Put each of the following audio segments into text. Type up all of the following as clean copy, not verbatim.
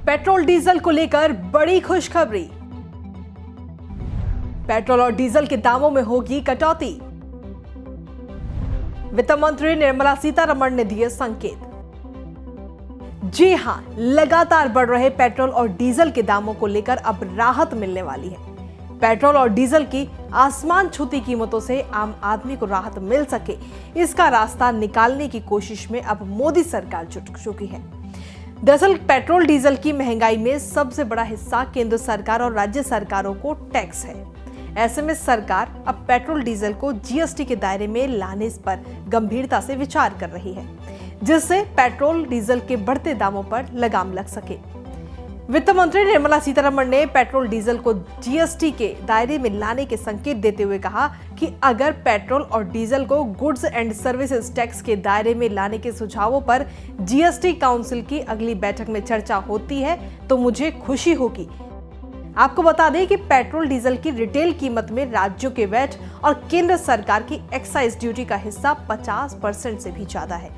Petrol diesel को लेकर बड़ी खुशखबरी। पेट्रोल और डीजल के दामों में होगी कटौती। वित्त मंत्री निर्मला सीतारमण ने दिए संकेत। जी हां, लगातार बढ़ रहे पेट्रोल और डीजल के दामों को लेकर अब राहत मिलने वाली है। पेट्रोल और डीजल की आसमान छूती कीमतों से आम आदमी को राहत मिल सके, इसका रास्ता निकालने की कोशिश में अब मोदी सरकार जुट चुकी है। दरअसल पेट्रोल डीजल की महंगाई में सबसे बड़ा हिस्सा केंद्र सरकार और राज्य सरकारों को टैक्स है। ऐसे में सरकार अब पेट्रोल डीजल को जीएसटी के दायरे में लाने पर गंभीरता से विचार कर रही है, जिससे पेट्रोल डीजल के बढ़ते दामों पर लगाम लग सके। वित्त मंत्री निर्मला सीतारमण ने पेट्रोल डीजल को जीएसटी के दायरे में लाने के संकेत देते हुए कहा कि अगर पेट्रोल और डीजल को गुड्स एंड सर्विसेज टैक्स के दायरे में लाने के सुझावों पर जीएसटी काउंसिल की अगली बैठक में चर्चा होती है तो मुझे खुशी होगी। आपको बता दें कि पेट्रोल डीजल की रिटेल कीमत में राज्यों के वैट और केंद्र सरकार की एक्साइज ड्यूटी का हिस्सा 50% से भी ज्यादा है।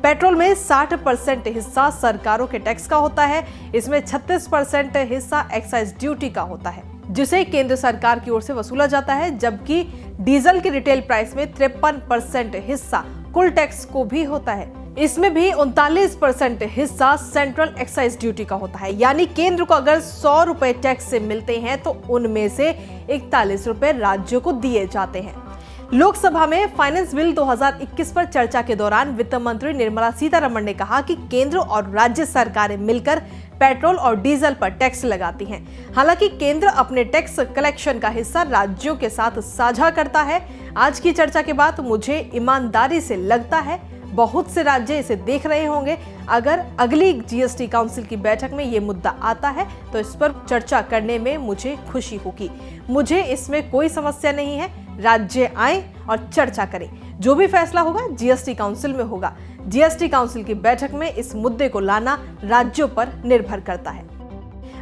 पेट्रोल में 60% हिस्सा सरकारों के टैक्स का होता है, इसमें 36% हिस्सा एक्साइज ड्यूटी का होता है, जिसे केंद्र सरकार की ओर से वसूला जाता है, जबकि डीजल की रिटेल प्राइस में 53% हिस्सा कुल टैक्स को भी होता है। इसमें भी 39% हिस्सा सेंट्रल एक्साइज ड्यूटी का होता है, यानी केंद्र को अगर 100 रुपए टैक्स से मिलते हैं तो उनमें से 41 रुपए राज्यों को दिए जाते हैं। लोकसभा में फाइनेंस बिल 2021 पर चर्चा के दौरान वित्त मंत्री निर्मला सीतारमण ने कहा कि केंद्र और राज्य सरकारें मिलकर पेट्रोल और डीजल पर टैक्स लगाती हैं। हालांकि केंद्र अपने टैक्स कलेक्शन का हिस्सा राज्यों के साथ साझा करता है। आज की चर्चा के बाद मुझे ईमानदारी से लगता है बहुत से राज्य इसे देख रहे होंगे। अगर अगली जीएसटी काउंसिल की बैठक में ये मुद्दा आता है तो इस पर चर्चा करने में मुझे खुशी होगी। मुझे इसमें कोई समस्या नहीं है। राज्य आए और चर्चा करें। जो भी फैसला होगा जीएसटी काउंसिल में होगा। जीएसटी काउंसिल की बैठक में इस मुद्दे को लाना राज्यों पर निर्भर करता है।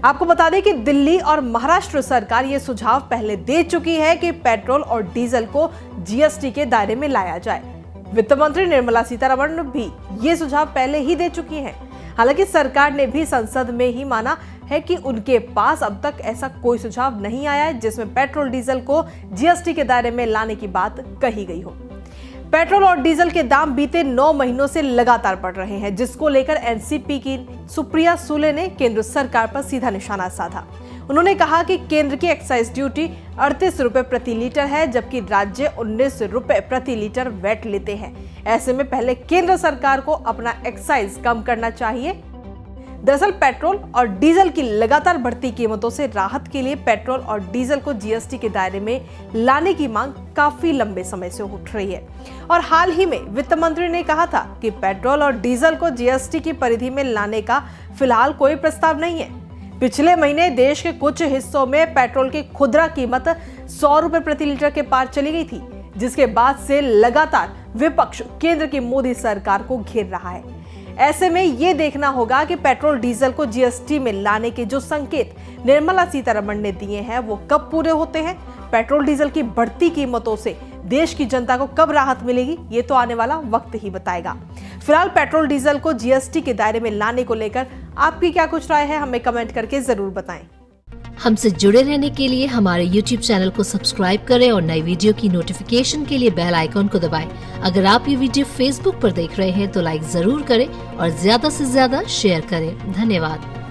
आपको बता दें कि दिल्ली और महाराष्ट्र सरकार ये सुझाव पहले दे चुकी है कि पेट्रोल और डीजल को जीएसटी के दायरे में लाया जाए। वित्त मंत्री निर्मला सीतारमण भी ये सुझाव पहले ही दे चुकी हैं। हालांकि सरकार ने भी संसद में ही माना है कि उनके पास अब तक ऐसा कोई सुझाव नहीं आया है जिसमें पेट्रोल डीजल को जीएसटी के दायरे में लाने की बात कही गई हो। पेट्रोल और डीजल के दाम बीते 9 महीनों से लगातार बढ़ रहे हैं, जिसको लेकर एनसीपी की सुप्रिया सुले ने केंद्र सरकार पर सीधा निशाना साधा। उन्होंने कहा कि केंद्र की एक्साइज ड्यूटी 38 रुपए प्रति लीटर है, जबकि राज्य 19 रुपए प्रति लीटर वैट लेते हैं। ऐसे में पहले केंद्र सरकार को अपना एक्साइज कम करना चाहिए। दरअसल पेट्रोल और डीजल की लगातार बढ़ती कीमतों से राहत के लिए पेट्रोल और डीजल को जीएसटी के दायरे में लाने की मांग काफी लंबे समय से उठ रही है और हाल ही में वित्त मंत्री ने कहा था कि पेट्रोल और डीजल को जीएसटी की परिधि में लाने का फिलहाल कोई प्रस्ताव नहीं है। पिछले महीने देश के कुछ हिस्सों में पेट्रोल की खुदरा कीमत 100 रुपए प्रति लीटर के पार चली गई थी, जिसके बाद से लगातार विपक्ष केंद्र की मोदी सरकार को घेर रहा है। ऐसे में ये देखना होगा कि पेट्रोल डीजल को जीएसटी में लाने के जो संकेत निर्मला सीतारमण ने दिए हैं वो कब पूरे होते हैं। पेट्रोल डीजल की बढ़ती कीमतों से देश की जनता को कब राहत मिलेगी, ये तो आने वाला वक्त ही बताएगा। फिलहाल पेट्रोल डीजल को जीएसटी के दायरे में लाने को लेकर आपकी क्या कुछ राय है, हमें कमेंट करके जरूर बताएं। हमसे जुड़े रहने के लिए हमारे YouTube चैनल को सब्सक्राइब करें और नई वीडियो की नोटिफिकेशन के लिए बेल आइकॉन को दबाएं। अगर आप ये वीडियो Facebook पर देख रहे हैं तो लाइक जरूर करें और ज्यादा से ज्यादा शेयर करें। धन्यवाद।